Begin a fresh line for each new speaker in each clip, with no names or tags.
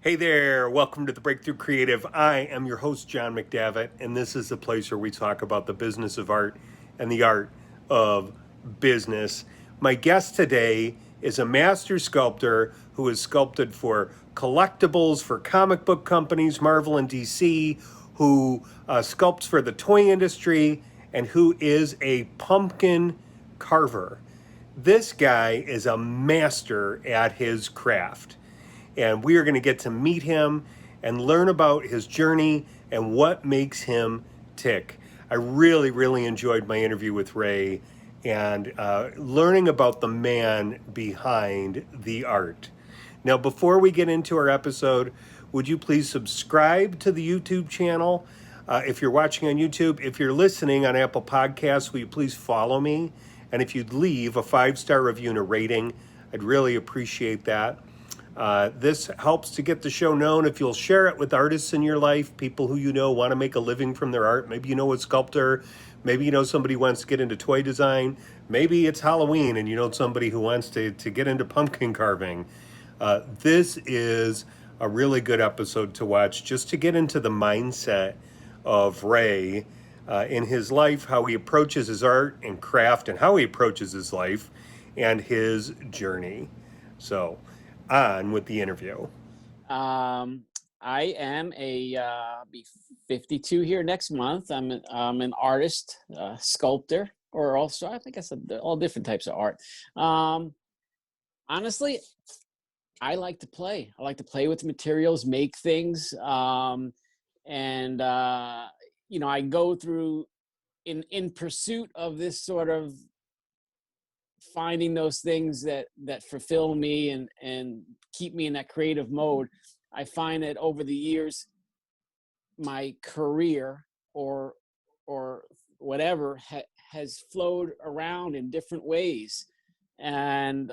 Hey there, welcome to the Breakthrough Creative. I am your host, John McDavitt, and this is the place where we talk about the business of art and the art of business. My guest today is a master sculptor who has sculpted for collectibles, for comic book companies, Marvel and DC, who sculpts for the toy industry, and who is a pumpkin carver. This guy is a master at his craft, and we are going to get to meet him and learn about his journey and what makes him tick. I really enjoyed my interview with Ray and learning about the man behind the art. Now, before we get into our episode, would you please subscribe to the YouTube channel? If you're watching on YouTube, if you're listening on Apple Podcasts, will you please follow me? And if you'd leave a 5-star review and a rating, I'd really appreciate that. This helps to get the show known. If you'll share it with artists in your life, people who you know want to make a living from their art. Maybe you know a sculptor. Maybe you know somebody who wants to get into toy design. Maybe it's Halloween and you know somebody who wants to get into pumpkin carving. This is a really good episode to watch just to get into the mindset of Ray in his life, how he approaches his art and craft, and how he approaches his life and his journey. So, on with the interview.
I am be 52 here next month. I'm an artist, sculptor, or also I think I said all different types of art. Honestly, I like to play. I like to play with materials, make things, and I go through in pursuit of this sort of finding those things that fulfill me and keep me in that creative mode. I find that over the years, my career or whatever has flowed around in different ways. And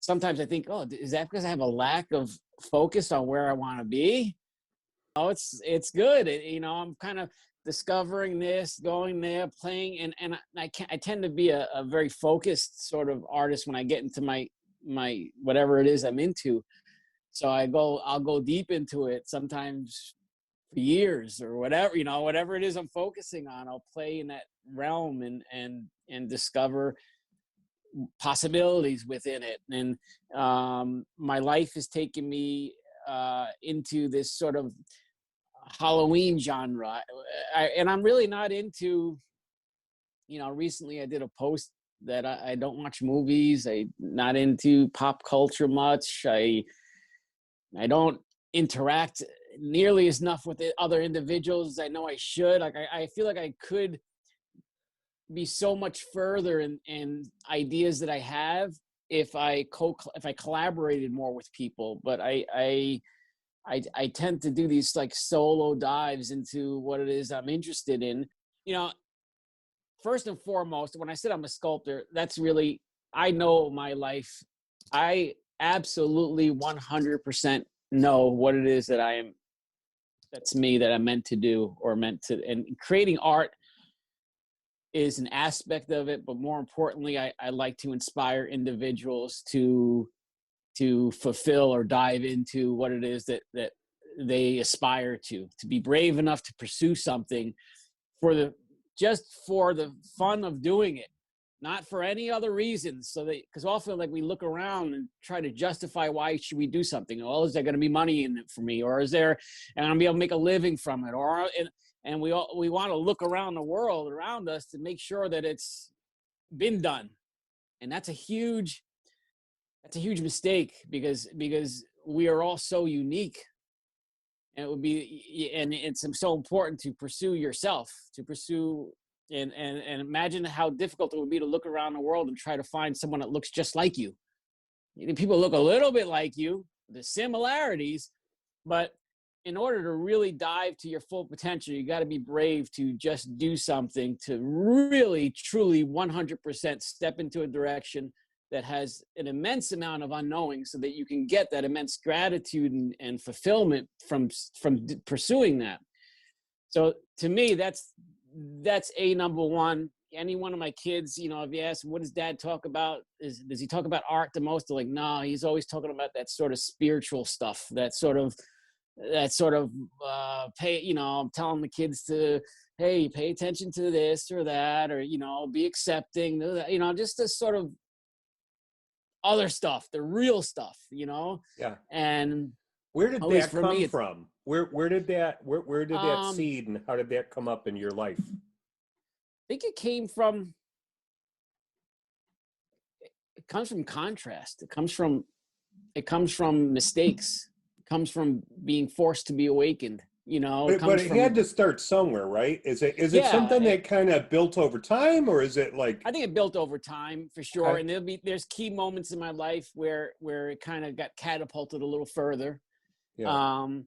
sometimes I think, oh, is that because I have a lack of focus on where I want to be? Oh, it's good. I'm kind of discovering this, going there, playing, and I tend to be a very focused sort of artist when I get into my whatever it is I'm into. So I'll go deep into it, sometimes for years or whatever, whatever it is I'm focusing on, I'll play in that realm and discover possibilities within it. And my life has taken me into this sort of Halloween genre, and I'm really not into, recently I did a post that I don't watch movies. I'm not into pop culture much. I don't interact nearly as enough with other individuals as I know I should. Like I feel like I could be so much further in ideas that I have if I collaborated more with people, but I tend to do these like solo dives into what it is I'm interested in. First and foremost, when I said I'm a sculptor, that's really, I know my life. I absolutely 100% know what it is that that's me, that I'm meant to do and creating art is an aspect of it. But more importantly, I like to inspire individuals to fulfill or dive into what it is that they aspire to be brave enough to pursue something just for the fun of doing it, not for any other reasons. So because often like we look around and try to justify why should we do something. Well, is there going to be money in it for me, or is there, and I'm going to be able to make a living from it, and we want to look around the world around us to make sure that it's been done. And that's a huge mistake because we are all so unique, and it's so important to pursue yourself, and imagine how difficult it would be to look around the world and try to find someone that looks just like you. People look a little bit like you, the similarities, but in order to really dive to your full potential, you got to be brave to just do something, to really, truly 100% step into a direction that has an immense amount of unknowing, so that you can get that immense gratitude and fulfillment from pursuing that. So to me, that's a number one. any one of my kids, you know, if you ask, what does dad talk about? Does he talk about art the most? They're like, no, he's always talking about that sort of spiritual stuff, pay, you know, I'm telling the kids to, hey, pay attention to this or that, or, you know, be accepting, you know, just this sort of other stuff, the real stuff, you know?
Yeah.
And
Where did
at least
that
for
come
me,
from? Where did that
I
seed, and how did that come up in your life?
think it comes from contrast. It comes from mistakes. It comes from being forced to be awakened. You know, it
But
comes
it had
from,
to start somewhere, right? Is it
yeah,
something that kind of built over time, or is it like,
I think it built over time for sure.
okay,
And there's key moments in my life where it kind of got catapulted a little further.
yeah,
Um,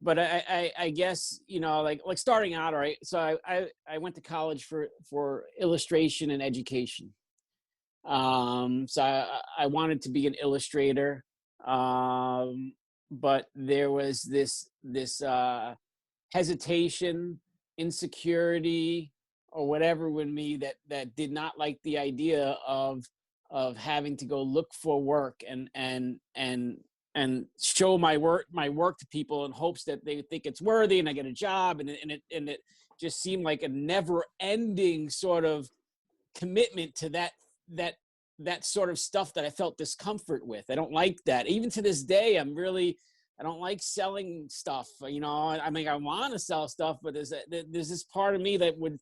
but I guess, you know, like starting out, all right. So I went to college for illustration and education. So I wanted to be an illustrator. But there was this hesitation, insecurity, or whatever with me that did not like the idea of having to go look for work and show my work to people in hopes that they think it's worthy and I get a job, and it just seemed like a never ending sort of commitment to that that sort of stuff that I felt discomfort with. I don't like that. Even to this day, I don't like selling stuff. You know, I mean, I want to sell stuff, but there's this part of me that would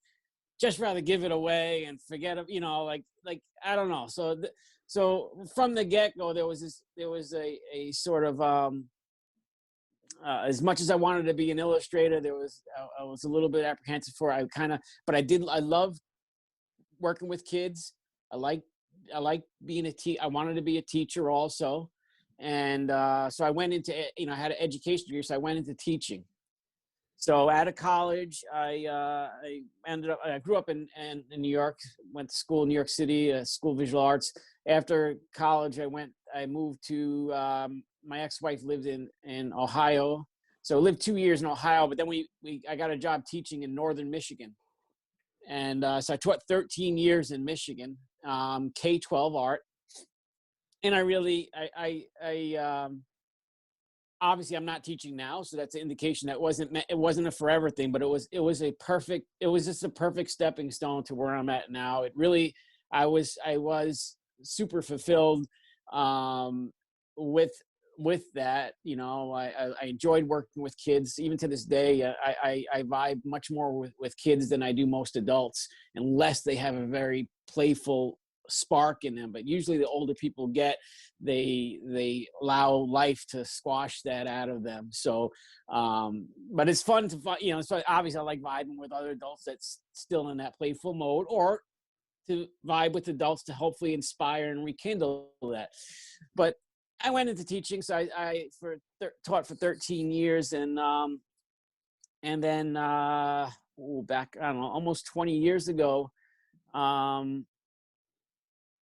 just rather give it away and forget it. You know, like I don't know. So from the get go, there was a sort of as much as I wanted to be an illustrator, I was a little bit apprehensive for. But I love working with kids. I like being I wanted to be a teacher also. And so I went into, you know, I had an education degree, so I went into teaching. So out of college, I grew up in New York, went to school in New York City, School of Visual Arts. After college, I moved to, my ex-wife lived in Ohio. So I lived 2 years in Ohio, but then I got a job teaching in Northern Michigan. And so I taught 13 years in Michigan, K-12 art. And obviously I'm not teaching now, so that's an indication that it wasn't a forever thing, but it was just a perfect stepping stone to where I'm at now. It really, I was super fulfilled with that. You know, I enjoyed working with kids. Even to this day, I vibe much more with kids than I do most adults, unless they have a very playful spark in them. But usually the older people get, they allow life to squash that out of them. So but it's fun to find, you know, so obviously I like vibing with other adults that's still in that playful mode, or to vibe with adults to hopefully inspire and rekindle that. But I went into teaching, so I taught for 13 years, and then back, I don't know, almost 20 years ago,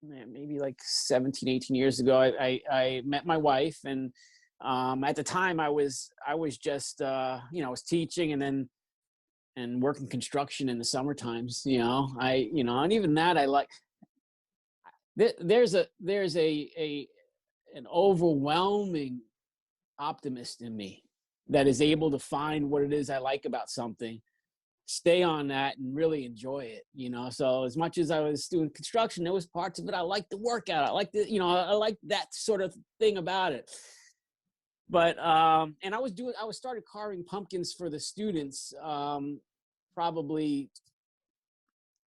maybe like 17, 18 years ago, I met my wife. And at the time I was just, you know, I was teaching and working construction in the summer times, you know, and even that I like. There's an overwhelming optimist in me that is able to find what it is I like about something, stay on that, and really enjoy it, you know. So as much as I was doing construction, there was parts of it I liked the workout. I liked you know, I liked that sort of thing about it. But and I was started carving pumpkins for the students, probably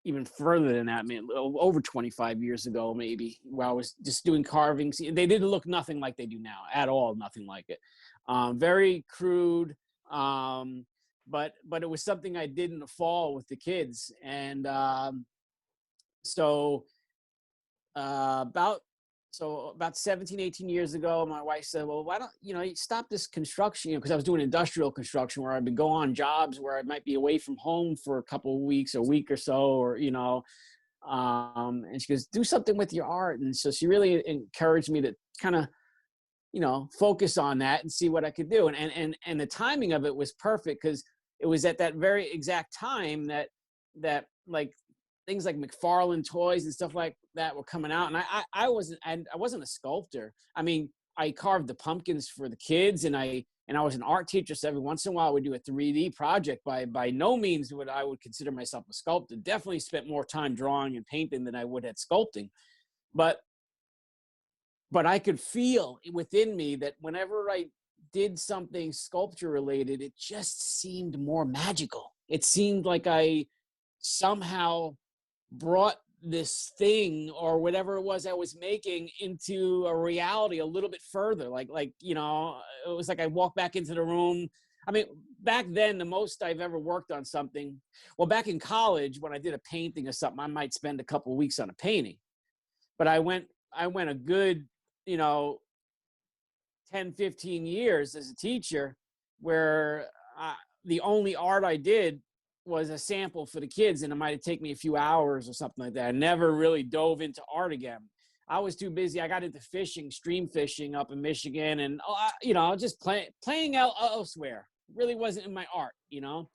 even further than that, man, over 25 years ago, maybe, where I was just doing carvings. They didn't look nothing like they do now at all, nothing like it. Very crude, but it was something I did in the fall with the kids. And so about 17, 18 years ago, my wife said, well, why don't, you know, you stop this construction, you know, because I was doing industrial construction where I'd go on jobs where I might be away from home for a couple of weeks, a week or so, or, you know, and she goes, do something with your art. And so she really encouraged me to kind of, you know, focus on that and see what I could do. And the timing of it was perfect, because it was at that very exact time that like things like McFarlane toys and stuff like that were coming out. And I wasn't a sculptor. I mean, I carved the pumpkins for the kids, and I was an art teacher. So every once in a while I would do a 3D project. By no means would I consider myself a sculptor. Definitely spent more time drawing and painting than I would at sculpting. But I could feel within me that whenever I did something sculpture related, it just seemed more magical. It seemed like I somehow brought this thing or whatever it was I was making into a reality a little bit further. You know, it was like I walked back into the room. I mean, back then, the most I've ever worked on something, well, back in college, when I did a painting or something, I might spend a couple of weeks on a painting. But I went a good, you know, 10, 15 years as a teacher where the only art I did was a sample for the kids, and it might have taken me a few hours or something like that. I never really dove into art again. I was too busy. I got into fishing, stream fishing up in Michigan, and you know, just playing out elsewhere. Really wasn't in my art, you know.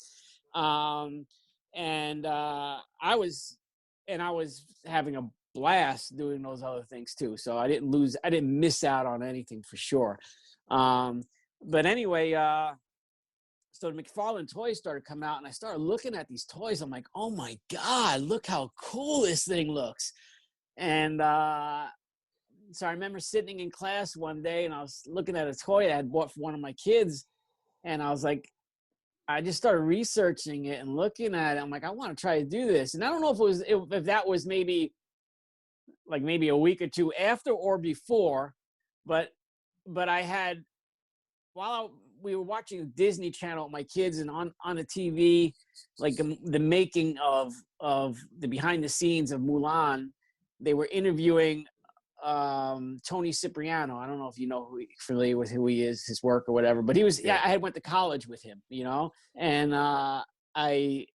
I was having a blast doing those other things too. So I didn't miss out on anything for sure. But anyway, so the McFarlane toys started coming out, and I started looking at these toys. I'm like, oh my God, look how cool this thing looks. And so I remember sitting in class one day, and I was looking at a toy I had bought for one of my kids. And I was like, I just started researching it and looking at it. I'm like, I want to try to do this. And I don't know if that was maybe a week or two after or before, but I had, we were watching Disney Channel with my kids, and on the TV, like the making of the behind the scenes of Mulan, they were interviewing Tony Cipriano. I don't know if you know familiar with who he is, his work or whatever, but I had went to college with him, you know, and I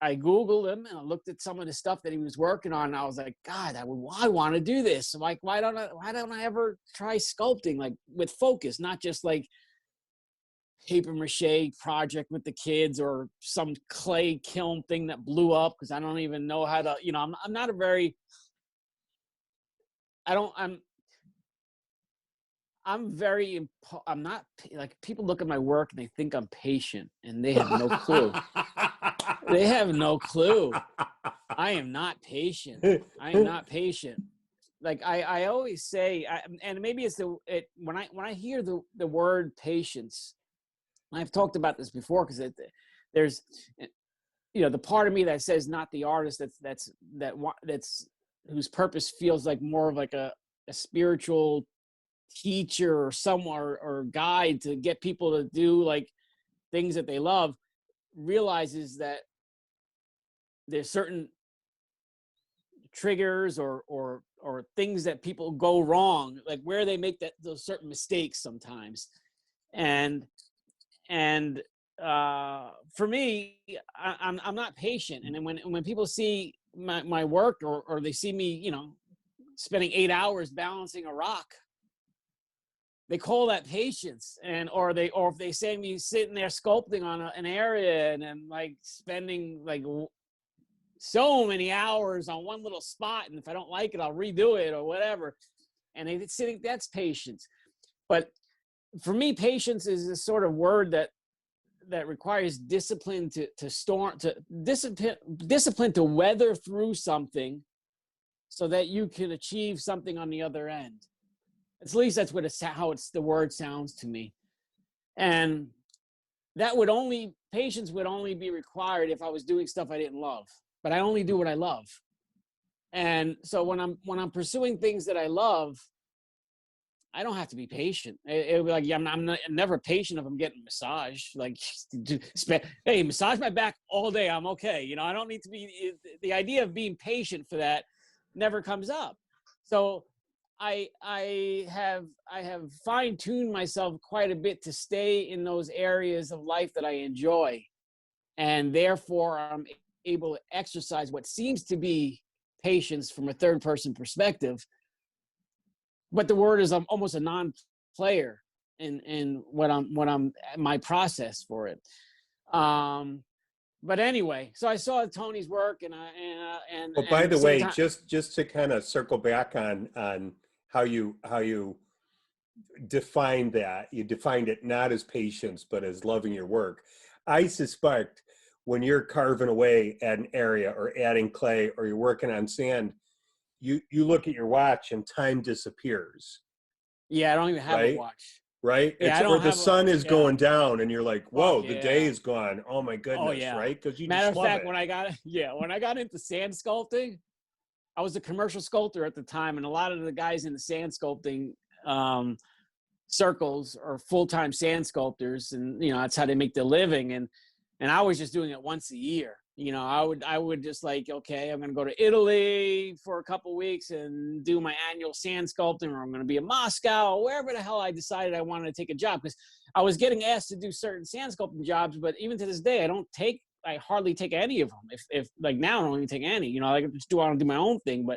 Googled him and I looked at some of the stuff that he was working on, and I was like, God, I want to do this. I'm like, why don't I ever try sculpting, like with focus, not just like paper mache project with the kids or some clay kiln thing that blew up, because I don't even know how to, you know, I'm not a very, I'm not, like, people look at my work and they think I'm patient, and they have no clue. They have no clue. I am not patient. I am not patient. Like I always say, and maybe it's when I hear the word patience, I've talked about this before, because there's, you know, the part of me that says not the artist that's whose purpose feels like more of like a spiritual teacher or someone or guide to get people to do like things that they love, realizes that there's certain triggers or things that people go wrong, like where they make those certain mistakes sometimes. And for me, I'm not patient. And then when people see my work, or they see me, you know, spending 8 hours balancing a rock, they call that patience. Or if they say me sitting there sculpting on an area and like spending like so many hours on one little spot, and if I don't like it, I'll redo it or whatever. And they think that's patience. But for me, patience is this sort of word that requires discipline to discipline to weather through something so that you can achieve something on the other end. At least that's how the word sounds to me. And patience would only be required if I was doing stuff I didn't love. But I only do what I love. And so when I'm pursuing things that I love, I don't have to be patient. It'll be like, yeah, I'm never patient if I'm getting a massage. Like, hey, massage my back all day, I'm okay. You know, I don't need to be. The idea of being patient for that never comes up. So I have fine-tuned myself quite a bit to stay in those areas of life that I enjoy, and therefore I'm able to exercise what seems to be patience from a third-person perspective. But the word is, I'm almost a non-player in what I'm my process for it. But anyway, so I saw Tony's work, and
But by
at the
the
same
way,
time,
just to kind of circle back on how you defined that, you defined it not as patience but as loving your work. I suspect when you're carving away at an area or adding clay or you're working on sand, you look at your watch and time disappears,
yeah, I don't even have a
right?
watch.
Right?
Yeah,
It's
I
or
don't
the
have a,
sun is
yeah,
going down and you're like,
fuck
whoa, the day
yeah.
is gone. Oh my
Oh
goodness,
yeah.
right? Because you
Matter
just
of
love
fact,
it.
when I got into sand sculpting, I was a commercial sculptor at the time, and a lot of the guys in the sand sculpting circles are full-time sand sculptors, and that's how they make their living. And I was just doing it once a year. I would just like, okay, I'm going to go to Italy for a couple weeks and do my annual sand sculpting, or I'm going to be in Moscow or wherever the hell I decided I wanted to take a job, because I was getting asked to do certain sand sculpting jobs, but even to this day, I hardly take any of them. If like now I don't even take any, I just want to do my own thing.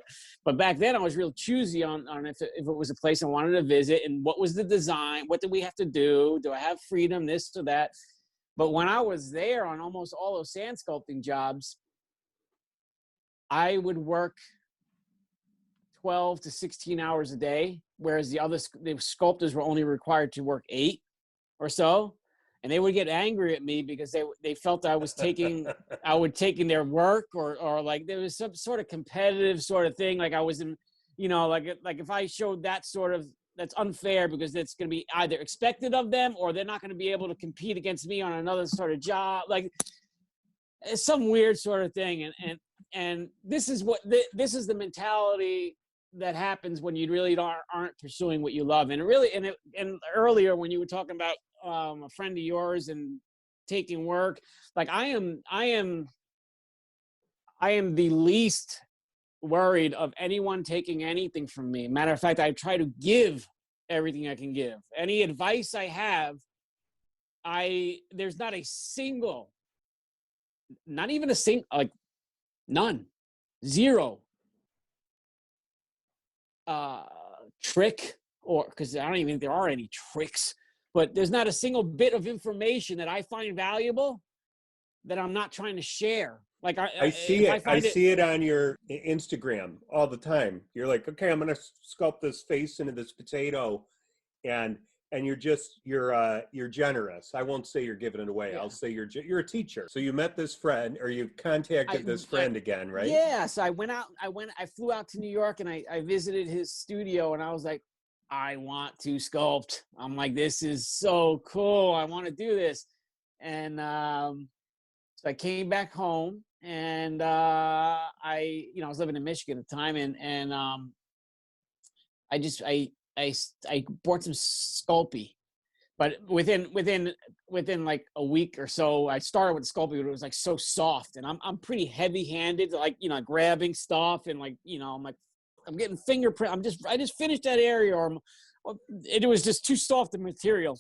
But back then I was real choosy on if it was a place I wanted to visit and what was the design, what did we have to do? Do I have freedom, this or that? But when I was there on almost all those sand sculpting jobs, I would work 12 to 16 hours a day, whereas the sculptors were only required to work 8 or so. And they would get angry at me because they felt I was taking their work, or like there was some sort of competitive sort of thing. Like I was in, like if I showed that sort of, that's unfair because it's going to be either expected of them or they're not going to be able to compete against me on another sort of job. Like it's some weird sort of thing. And this is the mentality that happens when you really aren't pursuing what you love. And earlier when you were talking about a friend of yours and taking work, like I am the least worried of anyone taking anything from me. Matter of fact, I try to give everything I can give. Any advice I have, there's not a single, not even a single, like none, zero trick, or because I don't even think there are any tricks, but there's not a single bit of information that I find valuable that I'm not trying to share. Like
I see
if I
it. I
find it,
see it on your Instagram all the time. You're like, okay, I'm gonna sculpt this face into this potato, and you're generous. I won't say you're giving it away. I'll
yeah.
say you're a teacher. So you met this friend, or you contacted this friend again, right?
Yeah. So I flew out to New York and I visited his studio, and I was like, I want to sculpt. I'm like, this is so cool. I want to do this. And so I came back home, and I was living in Michigan at the time, and I just I bought some Sculpey, but within like a week or so, I started with Sculpey, but it was like so soft, and I'm pretty heavy handed, like grabbing stuff, and like I'm like I'm getting fingerprint. I just finished that area, or it was just too soft a material.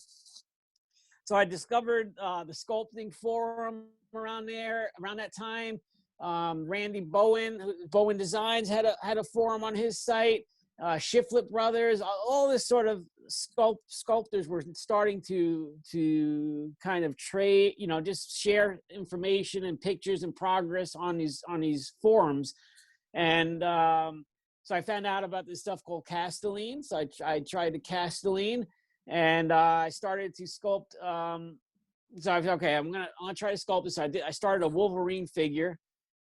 So I discovered the sculpting forum around that time. Randy Bowen Designs had a forum on his site. Shiflett Brothers, all this sort of sculptors were starting to kind of trade, just share information and pictures and progress on these forums. And so I found out about this stuff called Castelline. So I tried the Castelline, and I started to sculpt. So I was okay. I'm gonna try to sculpt this. I started a Wolverine figure,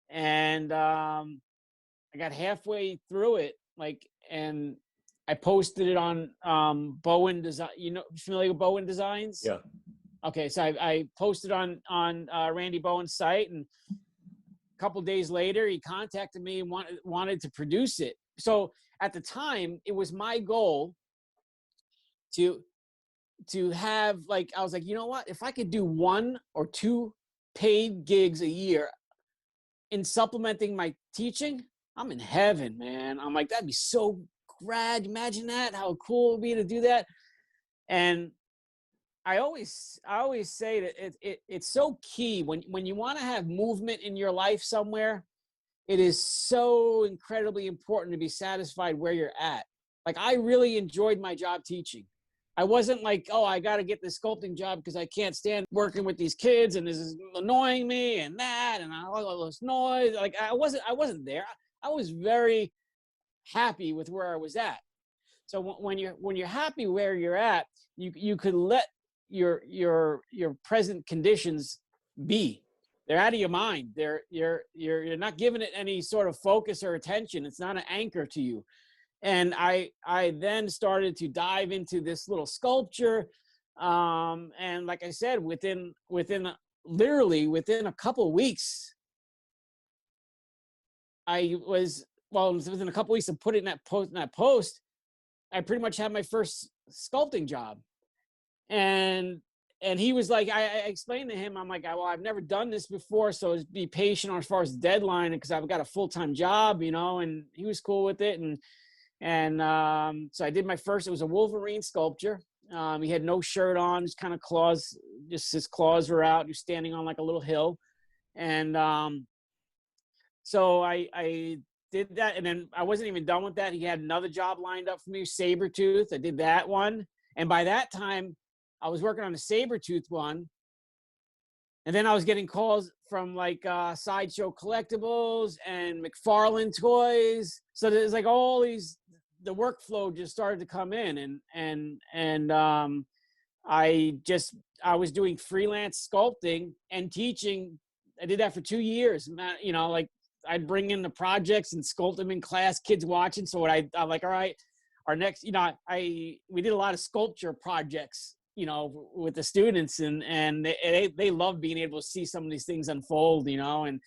and I got halfway through it, and I posted it on Bowen Design. Familiar with Bowen Designs?
Yeah.
Okay, so I posted on Randy Bowen's site, and a couple days later, he contacted me and wanted to produce it. So at the time, it was my goal to have, like, I was like, you know what? If I could do 1 or 2 paid gigs a year in supplementing my teaching, I'm in heaven, man. I'm like, that'd be so rad. Imagine that, how cool it would be to do that. And I always say that it's so key when you want to have movement in your life somewhere. It is so incredibly important to be satisfied where you're at. Like, I really enjoyed my job teaching. I wasn't like, oh, I got to get this sculpting job because I can't stand working with these kids and this is annoying me and that and all this noise. Like I wasn't there. I was very happy with where I was at. So when you're happy where you're at, you could let your present conditions be. They're out of your mind. You're not giving it any sort of focus or attention. It's not an anchor to you. And I then started to dive into this little sculpture, and like I said, literally within a couple of weeks, within a couple of weeks of putting that post, I pretty much had my first sculpting job. And he was like, I explained to him, I'm like, well, I've never done this before, so be patient as far as deadline, because I've got a full-time job, and he was cool with it. And so I did my first. It was a Wolverine sculpture. He had no shirt on, just kind of claws, just his claws were out. He was standing on like a little hill. And so I did that, and then I wasn't even done with that. He had another job lined up for me, Sabertooth. I did that one. And by that time, I was working on a Sabertooth one. And then I was getting calls from like Sideshow Collectibles and McFarlane Toys. So there's like all these, the workflow just started to come in, and I was doing freelance sculpting and teaching. I did that for 2 years. Like I'd bring in the projects and sculpt them in class, kids watching. So I'm like, all right, our next, we did a lot of sculpture projects, with the students, and they love being able to see some of these things unfold, and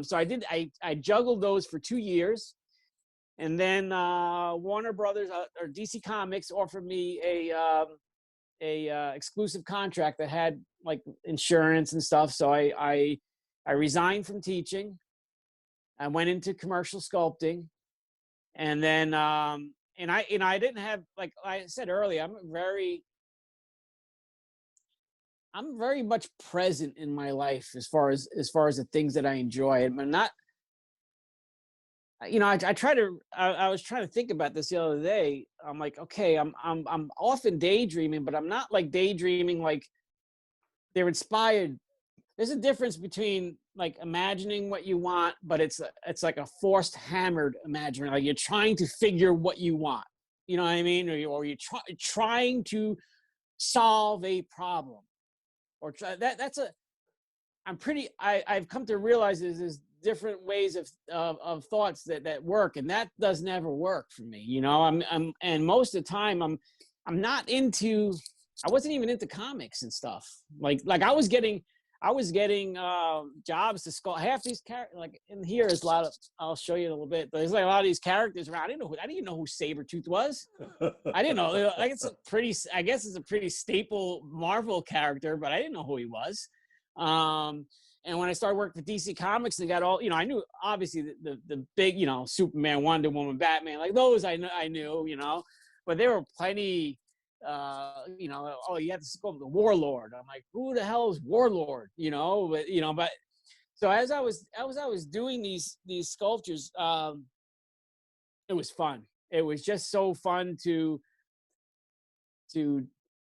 so I juggled those for 2 years. And then Warner Brothers or DC Comics offered me a exclusive contract that had like insurance and stuff. So I resigned from teaching. I went into commercial sculpting, and then and I didn't have, like I said earlier, I'm very much present in my life as far as the things that I enjoy. I'm not, I was trying to think about this the other day. I'm like, okay, I'm often daydreaming, but I'm not like daydreaming like they're inspired. There's a difference between like imagining what you want, but it's like a forced, hammered imagination. Like you're trying to figure what you want. You know what I mean? Or you're trying to solve a problem. Or I've come to realize there's different ways of thoughts that work, and that does never work for me. And most of the time I'm not into, I wasn't even into comics and stuff. Like I was getting jobs to sculpt half these characters. Like in here is a lot of, I'll show you in a little bit, but there's like a lot of these characters around. I didn't even know who Sabretooth was. I didn't know. Like I guess it's a pretty staple Marvel character, but I didn't know who he was. And when I started working for DC Comics, they got all, I knew obviously the big, Superman, Wonder Woman, Batman, like those I knew, but there were plenty. Oh, you have to go to the Warlord. I'm like, who the hell is Warlord? But so as I was doing these sculptures, it was fun. It was just so fun to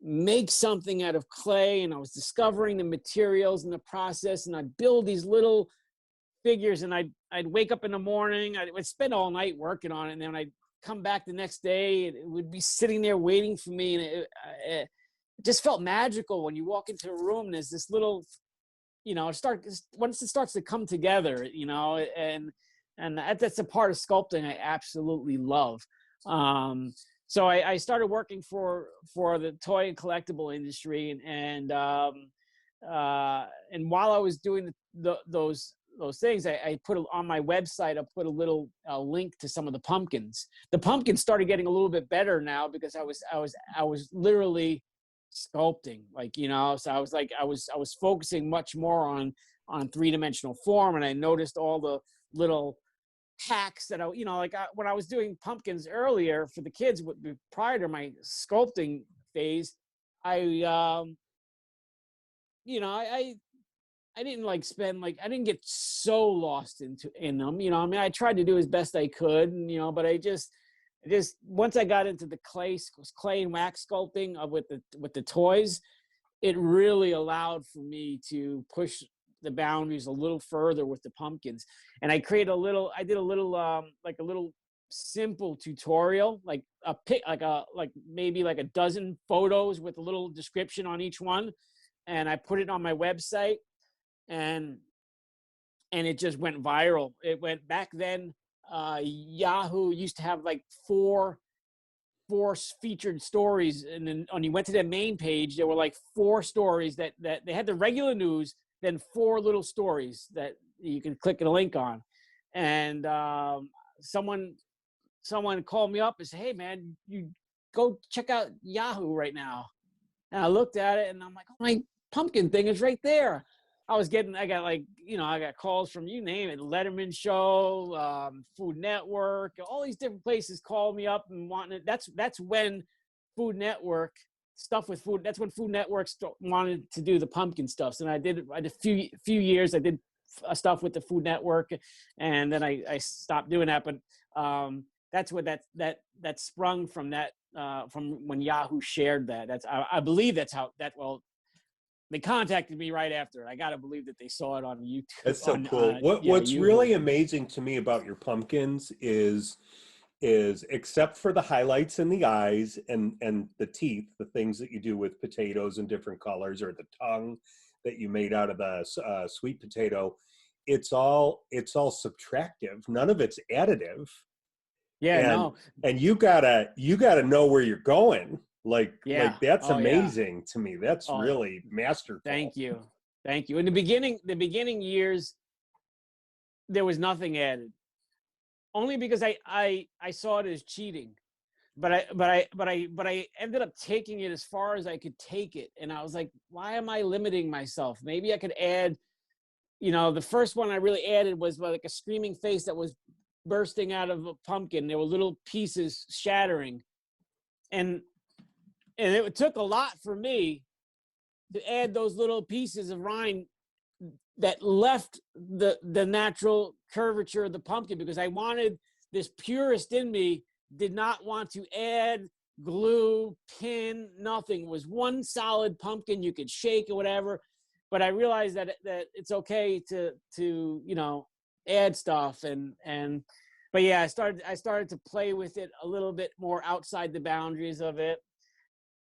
make something out of clay, and I was discovering the materials and the process, and I'd build these little figures, and I'd wake up in the morning, I'd spend all night working on it, and then I'd come back the next day, and it would be sitting there waiting for me, and it just felt magical when you walk into a room and there's this little, once it starts to come together, and that's a part of sculpting I absolutely love. So I started working for the toy and collectible industry, and while I was doing those things, I put on my website, I put a little link to some of the pumpkins. The pumpkins started getting a little bit better now because I was literally sculpting, so I was focusing much more on three-dimensional form, and I noticed all the little hacks that when I was doing pumpkins earlier for the kids prior to my sculpting phase, I didn't spend I didn't get so lost in them, I tried to do as best I could, but just once I got into the clay and wax sculpting with the toys, it really allowed for me to push the boundaries a little further with the pumpkins. And I did a little like a little simple tutorial, like maybe like a dozen photos with a little description on each one, and I put it on my website, and it just went viral. It went back then. Yahoo used to have like four featured stories, and then when you went to their main page, there were like 4 stories that they had the regular news, then 4 little stories that you can click a link on. And someone called me up and said, "Hey man, you go check out Yahoo right now." And I looked at it and I'm like, "Oh, my pumpkin thing is right there." I got calls from, you name it, Letterman Show, Food Network, all these different places called me up and wanted it. That's when Food Network stuff with food. That's when Food Network wanted to do the pumpkin stuff. So I did a few years. I did stuff with the Food Network, and then I stopped doing that. But that's what that sprung from that from when Yahoo shared that. I believe that's how that well. They contacted me right after. I got to believe that they saw it on YouTube.
That's so cool. What's really amazing to me about your pumpkins is except for the highlights in the eyes and the teeth, the things that you do with potatoes in different colors, or the tongue that you made out of the sweet potato, it's all subtractive. None of it's additive.
Yeah,
and you gotta know where you're going. Like that's amazing to me. That's really masterful.
Thank you. In the beginning years, there was nothing added, only because I saw it as cheating, but I ended up taking it as far as I could take it, and I was like, why am I limiting myself? Maybe I could add. The first one I really added was like a screaming face that was bursting out of a pumpkin. There were little pieces shattering, and it took a lot for me to add those little pieces of rind that left the natural curvature of the pumpkin, because I wanted, this purist in me did not want to add glue, pin, nothing. It was one solid pumpkin you could shake or whatever. But I realized that it's okay to add stuff but yeah, I started to play with it a little bit more outside the boundaries of it.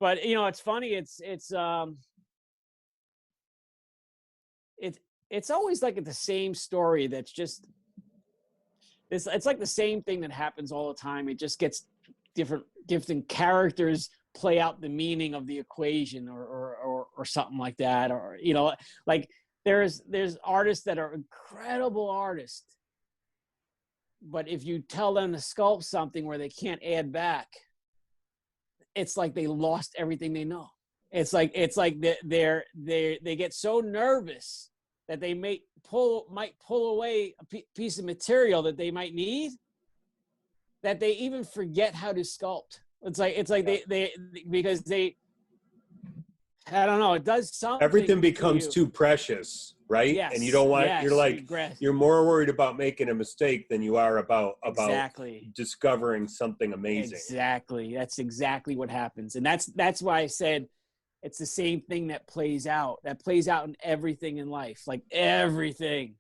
But it's funny. It's always like the same story. That's just it's like the same thing that happens all the time. It just gets different characters play out the meaning of the equation or something like that. Or like there's artists that are incredible artists, but if you tell them to sculpt something where they can't add back, it's like they lost everything they know. It's like they get so nervous that they might pull away a piece of material that they might need, that they even forget how to sculpt. It's like they because they, I don't know, it does something.
Everything becomes too precious, right?
Yes,
and you don't want,
yes,
you're more worried about making a mistake than you are about
exactly
discovering something amazing.
Exactly. That's exactly what happens. And that's why I said it's the same thing that plays out in everything in life. Like everything.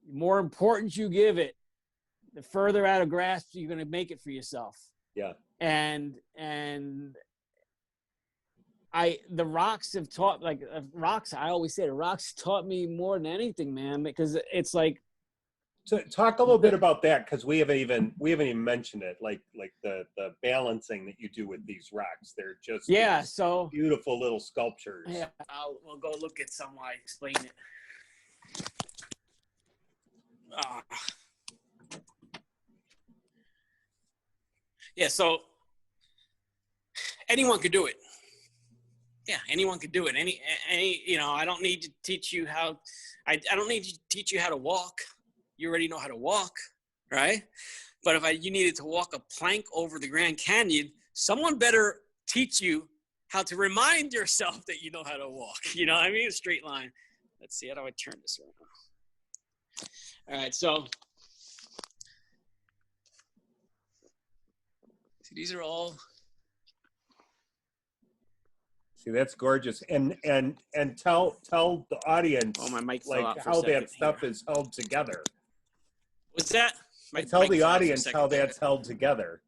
The more importance you give it, the further out of grasp you're going to make it for yourself.
Yeah.
And the rocks have taught, I always say the rocks taught me more than anything, man, because it's like.
So talk a little bit about that, because we haven't even mentioned it, like the balancing that you do with these rocks. They're just
so
beautiful little sculptures.
Yeah, we'll go look at some while I explain it. Yeah, so anyone could do it. Yeah, anyone could do it. Any I don't need to teach you how. I don't need to teach you how to walk. You already know how to walk, right? But if you needed to walk a plank over the Grand Canyon, someone better teach you how to remind yourself that you know how to walk. A straight line. Let's see, how do I turn this around? All right, so these are all.
See, that's gorgeous. And tell the audience
Oh, my mic fell
like
out for a
how
second
that stuff
here.
is held together.
What's that?
And tell the audience how that's held together.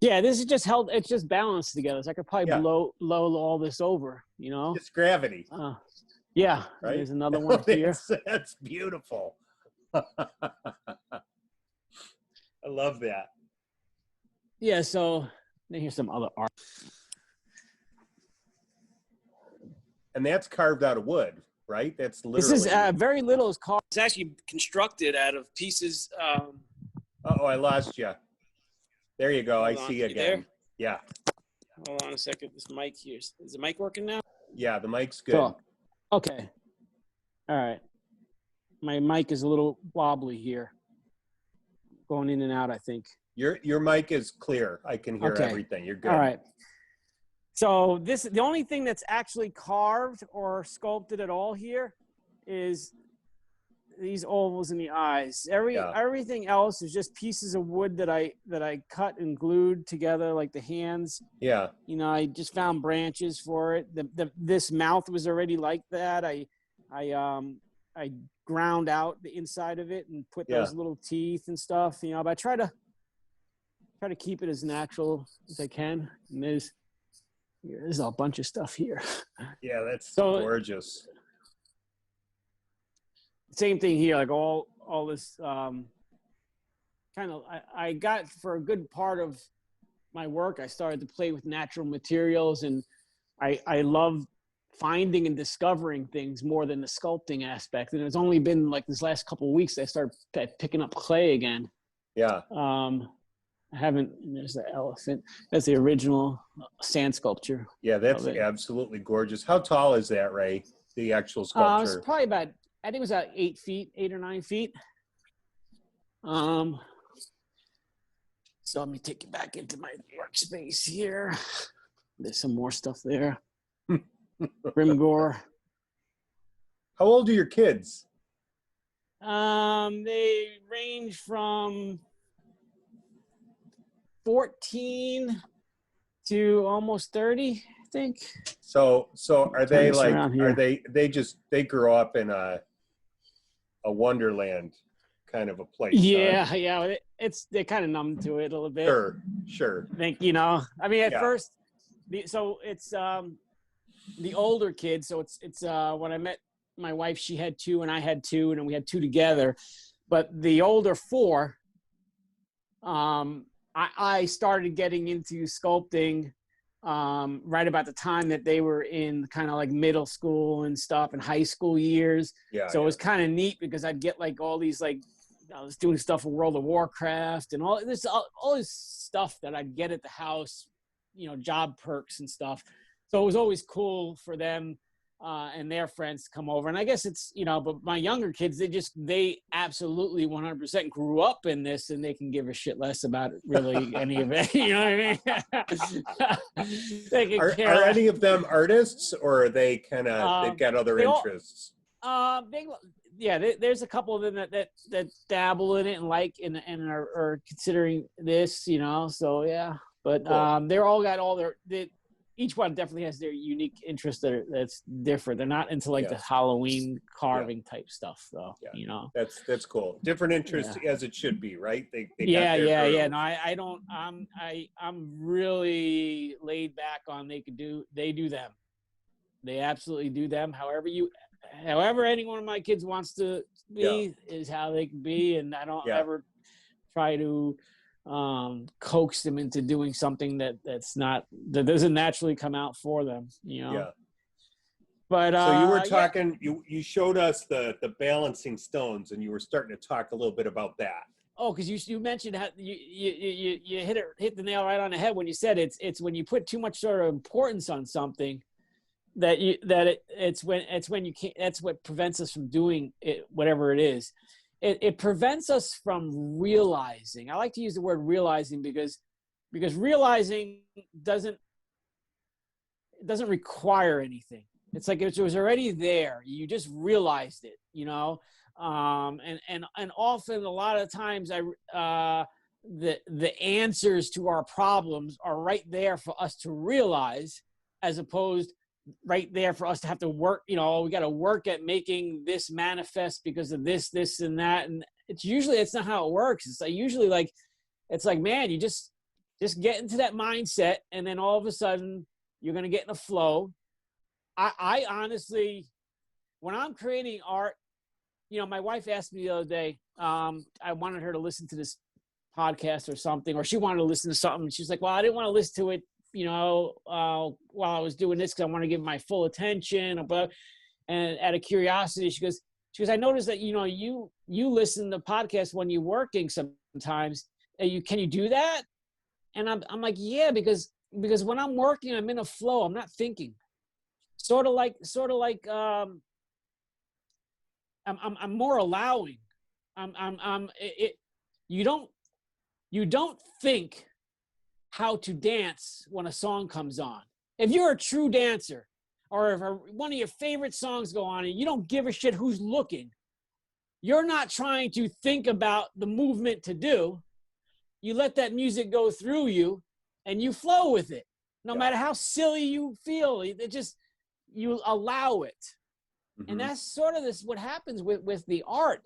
Yeah, this is just held. It's just balanced together. So I could probably blow all this over. You know,
it's gravity.
Yeah.
Right.
There's another one here.
That's beautiful. I love that.
Yeah. So here's some other art.
And that's carved out of wood, right? That's literally.
This is very little is carved. It's actually constructed out of pieces.
Uh-oh, I lost you. There you go. I see you again. Yeah.
Hold on a second. This mic here. Is the mic working now?
Yeah, the mic's good.
Cool. Okay. All right. My mic is a little wobbly here. Going in and out, I think.
Your mic is clear. I can hear everything. You're good.
All right. So the only thing that's actually carved or sculpted at all here is these ovals in the eyes. Everything else is just pieces of wood that I cut and glued together, like the hands.
Yeah.
You know, I just found branches for it. This mouth was already like that. I ground out the inside of it and put those little teeth and stuff. You know, but I try to keep it as natural as I can. And there's a bunch of stuff here.
Yeah, that's gorgeous.
Same thing here, like all this kind of, I got for a good part of my work, I started to play with natural materials, and I love finding and discovering things more than the sculpting aspect. And it's only been like this last couple of weeks that I started picking up clay again.
Yeah.
There's the elephant. That's the original sand sculpture.
Yeah, that's absolutely gorgeous. How tall is that, Ray? The actual sculpture?
It's probably about, I think it was about 8 or 9 feet. So let me take it back into my workspace here. There's some more stuff there. Grimgore.
How old are your kids?
They range from 14 to almost 30, I think.
So are they like, they grew up in a wonderland kind of a place?
Yeah,
huh?
yeah. They're kind of numb to it a little bit.
Sure.
I think, you know, I mean, at first, it's the older kids. So it's when I met my wife, she had 2 and I had 2, and then we had 2 together. But the older 4, I started getting into sculpting right about the time that they were in kind of like middle school and stuff and high school years. Yeah. So it was kind of neat because I'd get like all these, like, I was doing stuff with World of Warcraft and all this stuff that I'd get at the house, you know, job perks and stuff. So it was always cool for them and their friends to come over. And I guess it's, you know, but my younger kids, they absolutely 100% grew up in this, and they can give a shit less about really any of it. You know what I mean?
Are any of them artists, or are they kind of, they've got other interests?
There's a couple of them that dabble in it and like and are considering this, you know. So yeah, but cool. They're all got all each one definitely has their unique interest that's different. They're not into like the Halloween carving type stuff, though. Yeah. You know,
that's cool. Different interests as it should be, right? They
No, I don't. I'm really laid back on they do them. They absolutely do them. However any one of my kids wants to be is how they can be, and I don't ever try to coax them into doing something that doesn't naturally come out for them, you know. Yeah. But
so you were talking, you showed us the balancing stones, and you were starting to talk a little bit about that.
Oh, because you mentioned how you hit the nail right on the head when you said it's when you put too much sort of importance on something it's when you can't. That's what prevents us from doing it, whatever it is. It prevents us from realizing. I like to use the word realizing because realizing doesn't require anything. It's like it was already there. You just realized it, you know. And often, a lot of times, the answers to our problems are right there for us to realize, as opposed right there for us to have to work, we got to work at making this manifest because of this and that. And it's not how it works. It's like usually like, it's like, man, you just get into that mindset, and then all of a sudden you're going to get in a flow. I honestly, when I'm creating art, my wife asked me the other day, I wanted her to listen to this podcast or something, or she wanted to listen to something. She's like, well, I didn't want to listen to it, while I was doing this, because I want to give my full attention. And out of curiosity, she goes, I noticed that, you listen to podcasts when you're working sometimes. Can you do that? And I'm like, yeah, because when I'm working, I'm in a flow. I'm not thinking. Sort of like I'm more allowing. You don't think how to dance when a song comes on. If you're a true dancer, or if one of your favorite songs go on and you don't give a shit who's looking, you're not trying to think about the movement to do. You let that music go through you and you flow with it. No matter how silly you feel, you allow it. Mm-hmm. And that's sort of what happens with the art.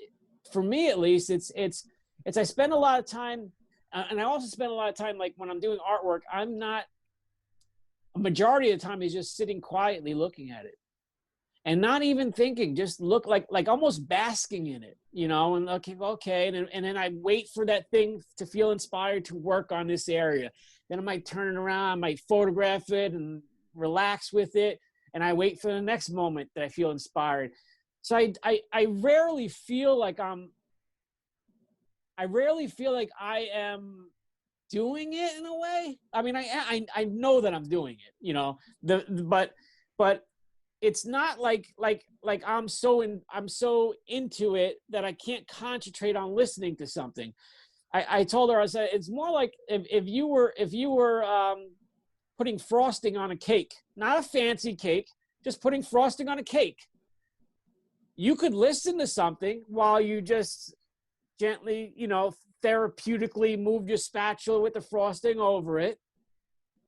For me, at least, it's I spend a lot of time, and I also spend a lot of time, like when I'm doing artwork, a majority of the time is just sitting quietly looking at it and not even thinking, just look like almost basking in it, and okay. And then I wait for that thing to feel inspired to work on this area. Then I might turn it around, I might photograph it and relax with it. And I wait for the next moment that I feel inspired. So I rarely feel like I am doing it in a way. I mean, I know that I'm doing it, but it's not like I'm so into it that I can't concentrate on listening to something. I told her, I said, it's more like if you were putting frosting on a cake, not a fancy cake, just putting frosting on a cake. You could listen to something while you just gently, therapeutically move your spatula with the frosting over it.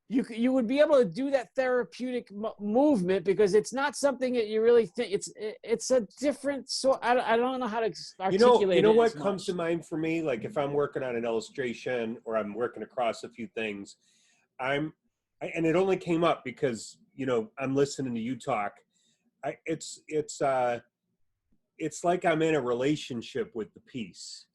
You would be able to do that therapeutic movement because it's not something that you really think it's a different sort. I don't know how to articulate it.
You know what comes to mind for me? Like if I'm working on an illustration or I'm working across a few things, and it only came up because, I'm listening to you talk. It's like I'm in a relationship with the piece,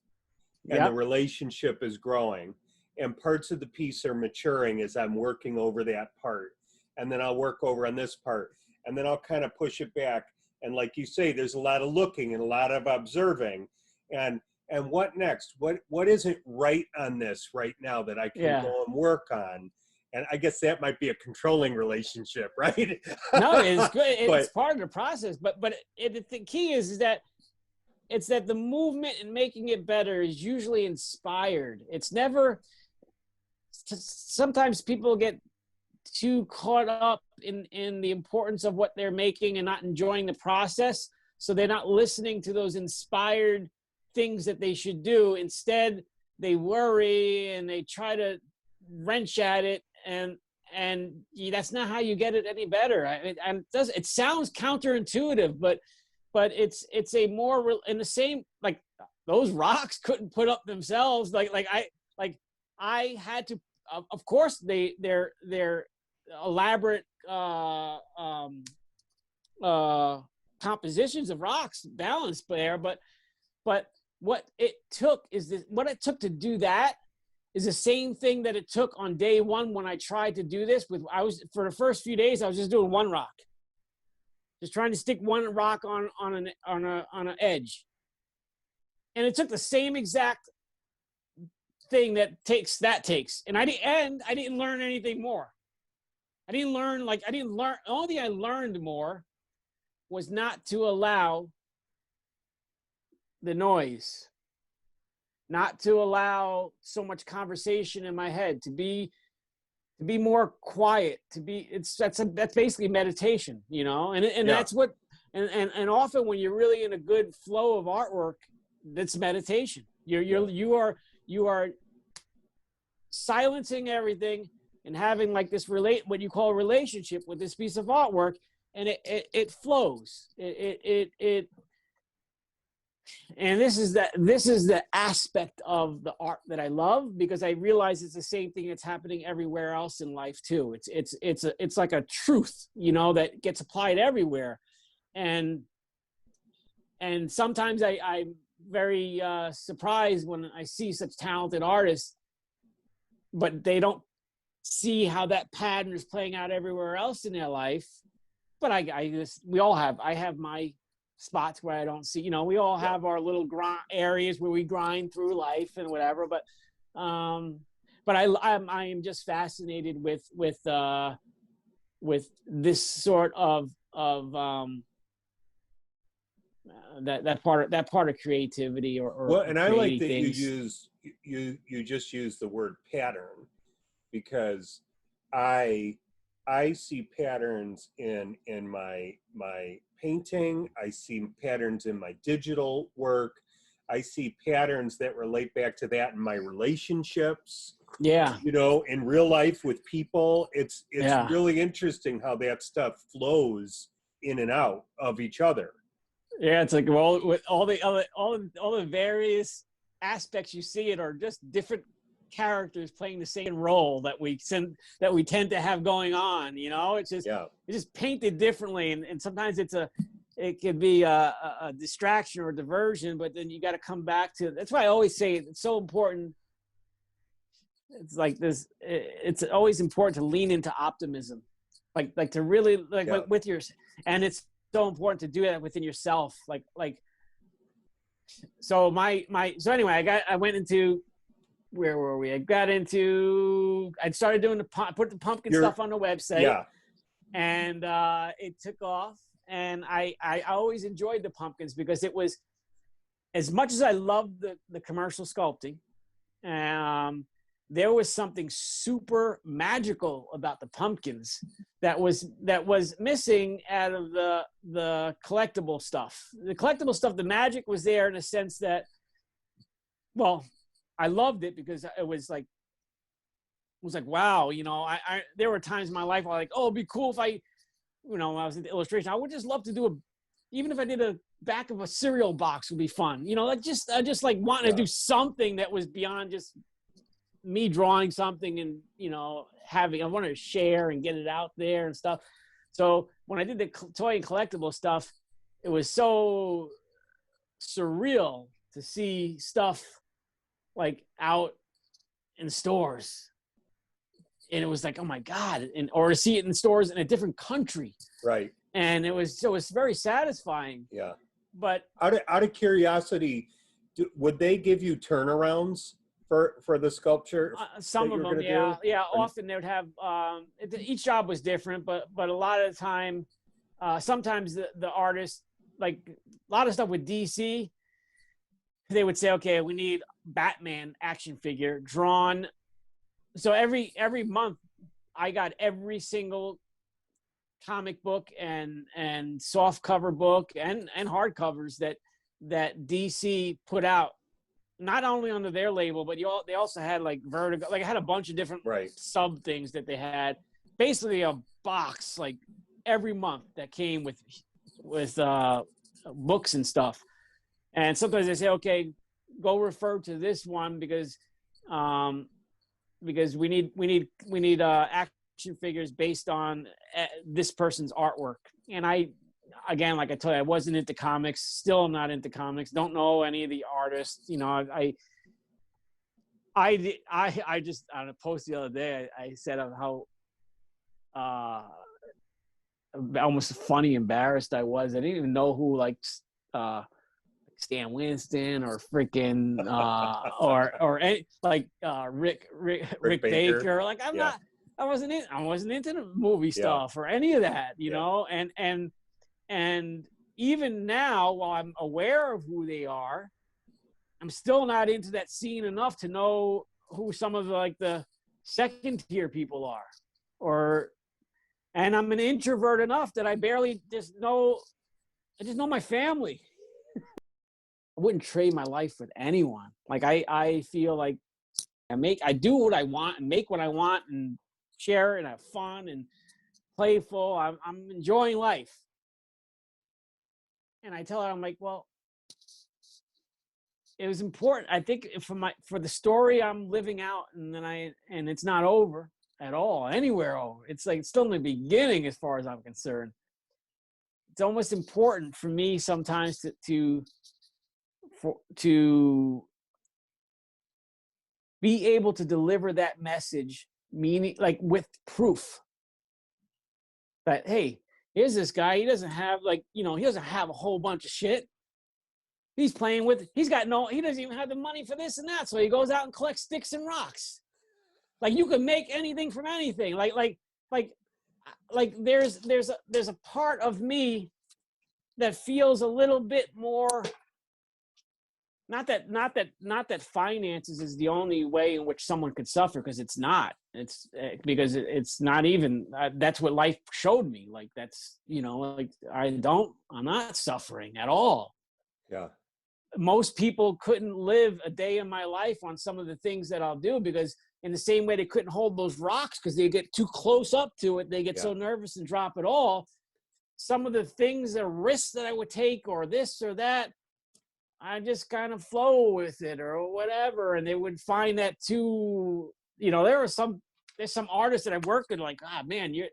and the relationship is growing, and parts of the piece are maturing as I'm working over that part. And then I'll work over on this part, and then I'll kind of push it back. And like you say, there's a lot of looking and a lot of observing, and what next? What isn't right on this right now that I can go and work on? And I guess that might be a controlling relationship, right?
No, it's good. It's part of the process. But the key is that it's that the movement and making it better is usually inspired. It's never. Sometimes people get too caught up in the importance of what they're making and not enjoying the process. So they're not listening to those inspired things that they should do. Instead, they worry and they try to wrench at it. And that's not how you get it any better. It sounds counterintuitive, but it's a more in the same, like those rocks couldn't put up themselves. I had to, of course they're elaborate compositions of rocks balanced there, but what it took to do that is the same thing that it took on day one when I tried to do this for the first few days, I was just doing one rock. Just trying to stick one rock on an edge. And it took the same exact thing that takes. And I didn't learn anything more. The only thing I learned more was not to allow the noise. Not to allow so much conversation in my head, to be more quiet, that's basically meditation, and that's what, and often when you're really in a good flow of artwork, that's meditation. You are silencing everything and having like this what you call a relationship with this piece of artwork, and it flows. It and this is the aspect of the art that I love, because I realize it's the same thing that's happening everywhere else in life too. It's like a truth, you know, that gets applied everywhere. And sometimes I'm very surprised when I see such talented artists, but they don't see how that pattern is playing out everywhere else in their life. But I have my spots where I don't see, you know, we all have our little areas where we grind through life and whatever. But I am just fascinated with this sort of that part of creativity or
Well, and I like that
things.
you just use the word pattern, because I see patterns in my painting. I see patterns in my digital work. I see patterns that relate back to that in my relationships.
Yeah.
You know, in real life with people, it's
Yeah.
really interesting how that stuff flows in and out of each other.
Yeah, it's like, well, with all the various aspects you see, it are just different characters playing the same role that we tend to have going on. You know, it's just painted differently, and sometimes it could be a distraction or a diversion, but then you got to come back to. That's why I always say it's so important. It's like this. It's always important to lean into optimism, like to really like with your, and it's so important to do that within yourself. So so anyway, I went into, where were we? I started doing put the pumpkin stuff on the website.
Yeah.
And it took off, and I always enjoyed the pumpkins, because it was, as much as I loved the commercial sculpting, there was something super magical about the pumpkins that was missing out of the collectible stuff. The collectible stuff, the magic was there in a sense that, well, I loved it because it was like, wow, you know, I there were times in my life where I was like, oh, it'd be cool if I, you know, when I was into illustration, I would just love to do even if I did a back of a cereal box would be fun. You know, like I just like wanting to do something that was beyond just me drawing something and, you know, I wanted to share and get it out there and stuff. So when I did the toy and collectible stuff, it was so surreal to see stuff like out in stores, and it was like, oh my God, or to see it in stores in a different country.
Right.
And it was very satisfying.
Yeah.
But
out of curiosity, would they give you turnarounds for the sculpture?
Some of them, yeah. Yeah. Often they would have, each job was different, but a lot of the time, sometimes the artist, like a lot of stuff with DC, they would say, okay, we need Batman action figure drawn. So every month I got every single comic book and soft cover book and hardcovers that DC put out, not only under their label, but they also had like Vertigo, like I had a bunch of different sub things that they had, basically a box like every month that came with books and stuff. And sometimes they say, okay, go refer to this one because we need action figures based on this person's artwork. And again, like I told you, I wasn't into comics, still am not into comics, don't know any of the artists. You know, I just, on a post the other day, I said how almost funny embarrassed I was. I didn't even know who Stan Winston or freaking or any, Rick Baker. Like I wasn't into the movie stuff or any of that, you know. And even now, while I'm aware of who they are, I'm still not into that scene enough to know who some of the second tier people are. And I'm an introvert enough that I just know my family. I wouldn't trade my life with anyone. Like I feel like I do what I want and make what I want and share and have fun and playful. I'm enjoying life. And I tell her, I'm like, well, it was important. I think for the story I'm living out, and it's not over at all, anywhere over. It's like it's still in the beginning as far as I'm concerned. It's almost important for me sometimes to be able to deliver that message, meaning like with proof that, hey, here's this guy. He doesn't have he doesn't have a whole bunch of shit. He's playing with, he doesn't even have the money for this and that. So he goes out and collects sticks and rocks. Like you can make anything from anything. Like there's a part of me that feels a little bit more, not that finances is the only way in which someone could suffer, because it's not. Because it's not even, that's what life showed me. Like that's, I'm not suffering at all.
Yeah.
Most people couldn't live a day in my life on some of the things that I'll do, because in the same way they couldn't hold those rocks because they get too close up to it. They get so nervous and drop it all. Some of the things, the risks that I would take or this or that, I just kind of flow with it or whatever. And they would find that too, there's some artists that I worked with like, man, we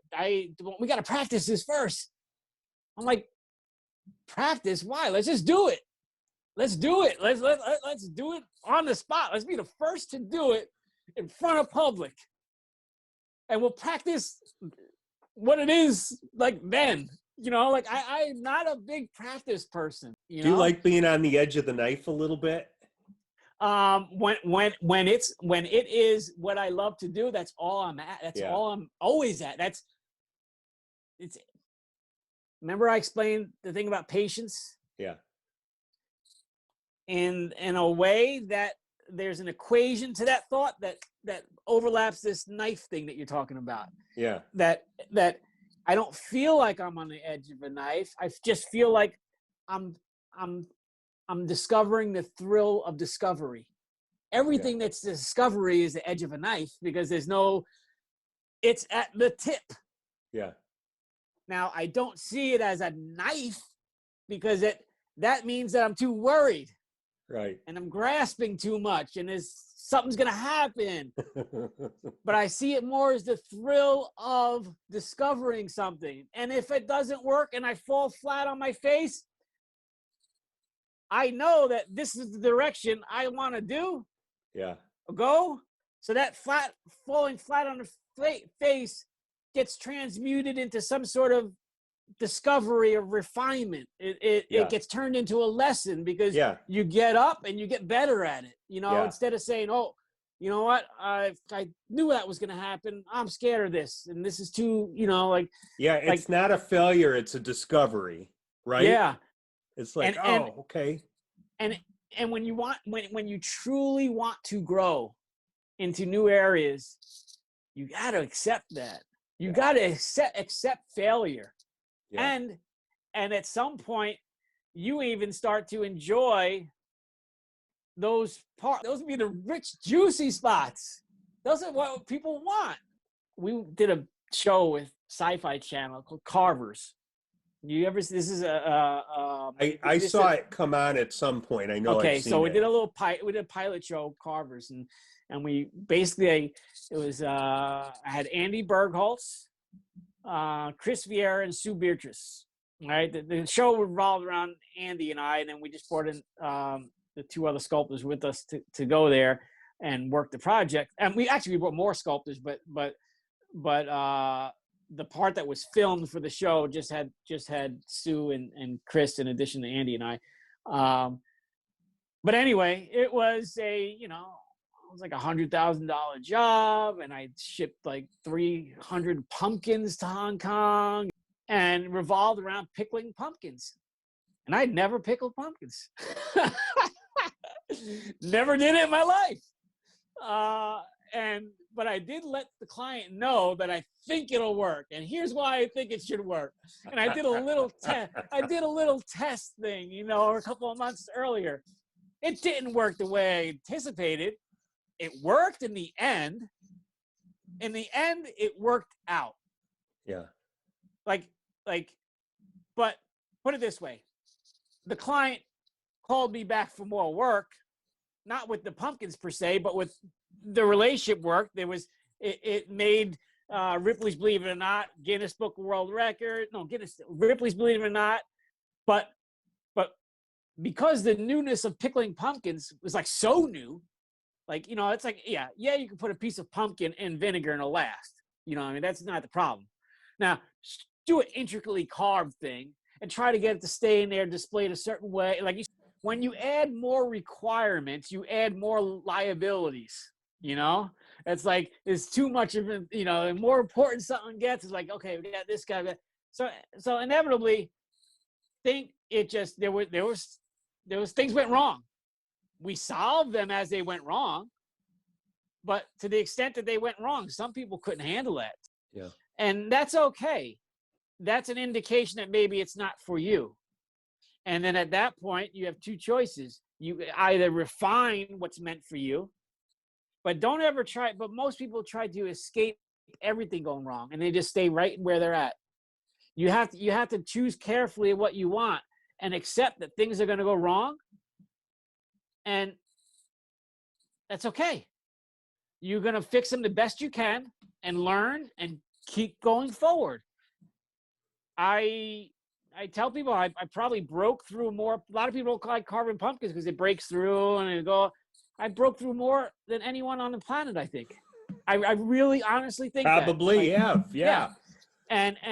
got to practice this first. I'm like, practice? Why? Let's just do it. Let's do it. Let's do it on the spot. Let's be the first to do it in front of public. And we'll practice what it is like then. I'm not a big practice person.
Do you like being on the edge of the knife a little bit?
When it is what I love to do, that's all I'm at. That's all I'm always at. Remember I explained the thing about patience?
Yeah.
In a way that there's an equation to that thought that overlaps this knife thing that you're talking about.
Yeah.
That I don't feel like I'm on the edge of a knife. I just feel like I'm discovering the thrill of discovery. Everything that's discovery is the edge of a knife, because it's at the tip.
Yeah. Now
I don't see it as a knife, because that means that I'm too worried.
Right.
And I'm grasping too much, and something's going to happen. But I see it more as the thrill of discovering something. And if it doesn't work and I fall flat on my face, I know that this is the direction I want to do.
Yeah.
Go. So that falling flat on the face gets transmuted into some sort of discovery of refinement. It gets turned into a lesson, because you get up and you get better at it, instead of saying, oh, you know what, I knew that was going to happen, I'm scared of this, and this is too,
it's not a failure, it's a discovery, right? It's like, okay. And
when you truly want to grow into new areas, you got to accept that. You got to accept failure. Yeah. And at some point, you even start to enjoy those parts. Those would be the rich, juicy spots. Those are what people want. We did a show with Sci-Fi Channel called Carvers. This is
I saw it come on at some point. I know.
Okay, so we did a pilot show, Carvers, and we basically I had Andy Bergholtz, Chris Vieira, and Sue Beatrice. All right, the show revolved around Andy and I, and then we just brought in the two other sculptors with us to go there and work the project. And we brought more sculptors, but the part that was filmed for the show just had Sue and Chris in addition to Andy and I. But anyway, it was like $100,000 job, and I shipped like 300 pumpkins to Hong Kong, and revolved around pickling pumpkins. And I'd never pickled pumpkins. Never did it in my life. But I did let the client know that I think it'll work, and here's why I think it should work. And I did a little test thing, a couple of months earlier. It didn't work the way I anticipated, it worked in the end. In the end, it worked out.
Yeah.
Like, but put it this way. The client called me back for more work, not with the pumpkins per se, but with the relationship work. It made Ripley's Believe It or Not, Guinness Book of World Record. No, Ripley's Believe It or Not. But because the newness of pickling pumpkins was like so new, like, it's like, yeah, you can put a piece of pumpkin in vinegar and it'll last. I mean, that's not the problem. Now, do an intricately carved thing and try to get it to stay in there, displayed a certain way. Like, when you add more requirements, you add more liabilities. It's like, it's too much of it. The more important something gets, it's like, okay, we got this guy. So inevitably, there was things went wrong. We solved them as they went wrong, but to the extent that they went wrong, some people couldn't handle that.
Yeah.
And that's okay. That's an indication that maybe it's not for you. And then at that point, you have two choices. You either refine what's meant for you, but don't ever try. But most people try to escape everything going wrong, and they just stay right where they're at. You have to choose carefully what you want and accept that things are going to go wrong. And that's okay. You're going to fix them the best you can and learn and keep going forward. I tell people I probably broke through more. A lot of people like carving pumpkins because it breaks through and I broke through more than anyone on the planet, I think. I really honestly think
probably
that.
have. Yeah.
And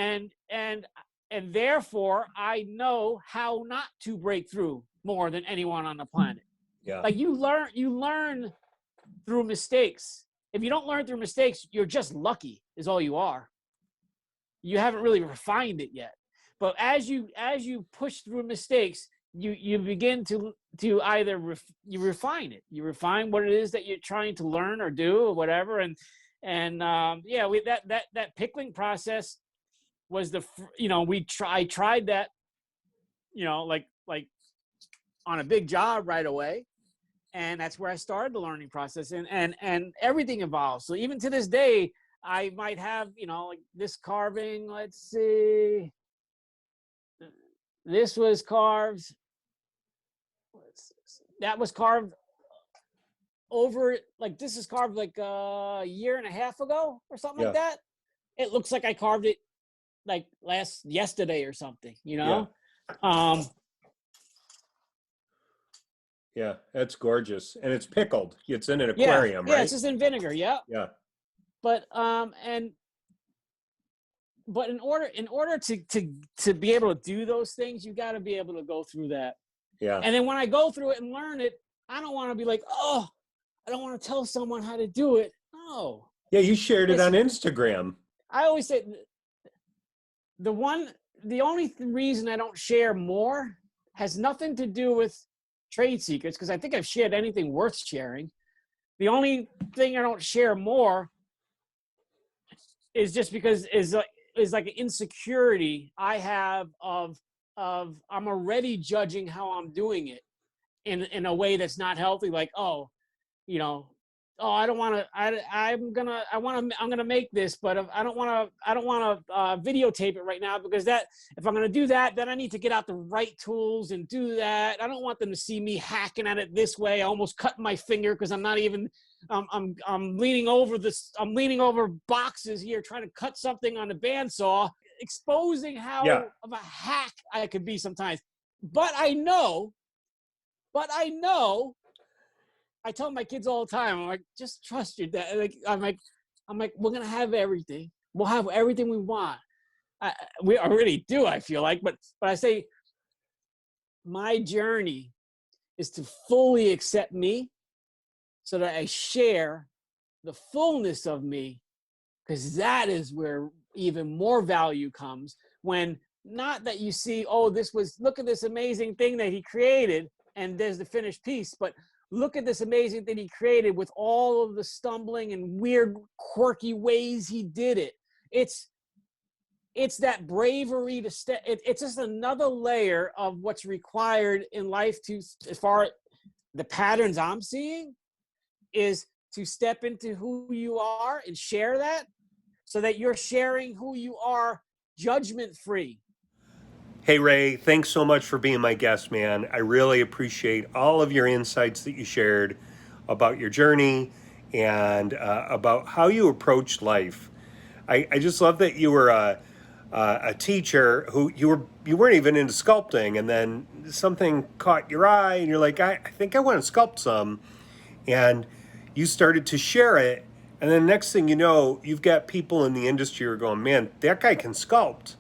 therefore I know how not to break through more than anyone on the planet.
Yeah.
Like, you learn through mistakes. If you don't learn through mistakes, you're just lucky is all you are. You haven't really refined it yet. But as you push through mistakes, you begin to either you refine it. You refine what it is that you're trying to learn or do or whatever. That pickling process was I tried that, like on a big job right away. And that's where I started the learning process, and everything evolves. So even to this day, I might have, like this carving, let's see, this was carved, that was carved over, like this is carved like a year and a half ago or something like that. It looks like I carved it like yesterday or something,
Yeah. Yeah, that's gorgeous, and it's pickled. It's in an aquarium, right?
Yeah, it's just in vinegar. Yeah.
Yeah.
But in order to be able to do those things, you got to be able to go through that.
Yeah.
And then when I go through it and learn it, I don't want to be like, oh, I don't want to tell someone how to do it. No.
Yeah, you shared it on Instagram.
I always say the only reason I don't share more has nothing to do with trade secrets, because I think I've shared anything worth sharing. The only thing I don't share more is just because is like an insecurity I have of I'm already judging how I'm doing it in a way that's not healthy. Like, I don't want to. I'm gonna make this, but I don't want to videotape it right now, because that if I'm gonna do that, then I need to get out the right tools and do that. I don't want them to see me hacking at it this way. I almost cut my finger because I'm not even. I'm leaning over this. I'm leaning over boxes here, trying to cut something on the bandsaw, exposing how of a hack I could be sometimes. But I know. I tell my kids all the time, I'm like, just trust your dad. I'm like, we're gonna have everything. We'll have everything we want. We already do, I feel like. But I say, my journey is to fully accept me, so that I share the fullness of me, because that is where even more value comes. When not that you see, look at this amazing thing that he created, and there's the finished piece, but look at this amazing thing he created with all of the stumbling and weird, quirky ways he did it. It's that bravery to step. It's just another layer of what's required in life as far as the patterns I'm seeing, is to step into who you are and share that, so that you're sharing who you are judgment free.
Hey, Ray, thanks so much for being my guest, man. I really appreciate all of your insights that you shared about your journey and about how you approached life. I just love that you were a teacher who you weren't even into sculpting, and then something caught your eye, and you're like, I think I want to sculpt some, and you started to share it, and then next thing you know, you've got people in the industry who are going, man, that guy can sculpt.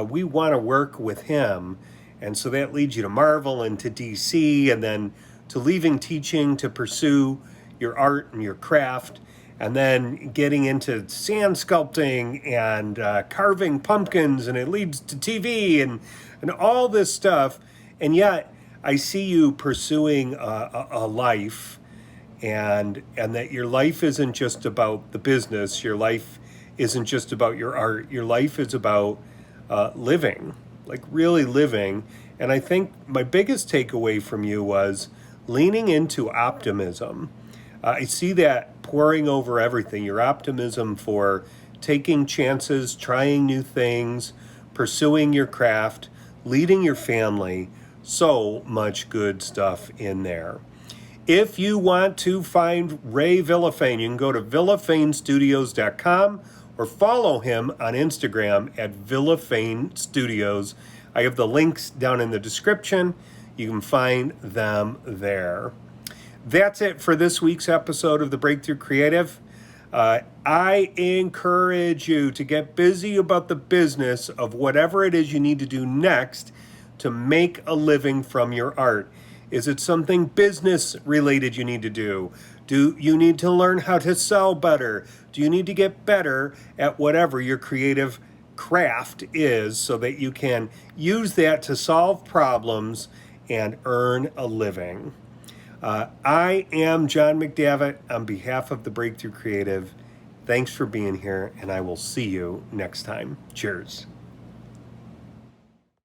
We want to work with him. And so that leads you to Marvel and to DC, and then to leaving teaching to pursue your art and your craft, and then getting into sand sculpting and carving pumpkins, and it leads to TV and all this stuff. And yet I see you pursuing a life, and that your life isn't just about the business. Your life isn't just about your art. Your life is about living, like really living. And I think my biggest takeaway from you was leaning into optimism. I see that pouring over everything. Your optimism for taking chances, trying new things, pursuing your craft, leading your family. So much good stuff in there. If you want to find Ray Villafane, you can go to villafanestudios.com or follow him on Instagram at Villafane Studios. I have the links down in the description. You can find them there. That's it for this week's episode of The Breakthrough Creative. I encourage you to get busy about the business of whatever it is you need to do next to make a living from your art. Is it something business related you need to do? Do you need to learn how to sell better? Do you need to get better at whatever your creative craft is so that you can use that to solve problems and earn a living? I am John McDavitt on behalf of The Breakthrough Creative. Thanks for being here, and I will see you next time. Cheers.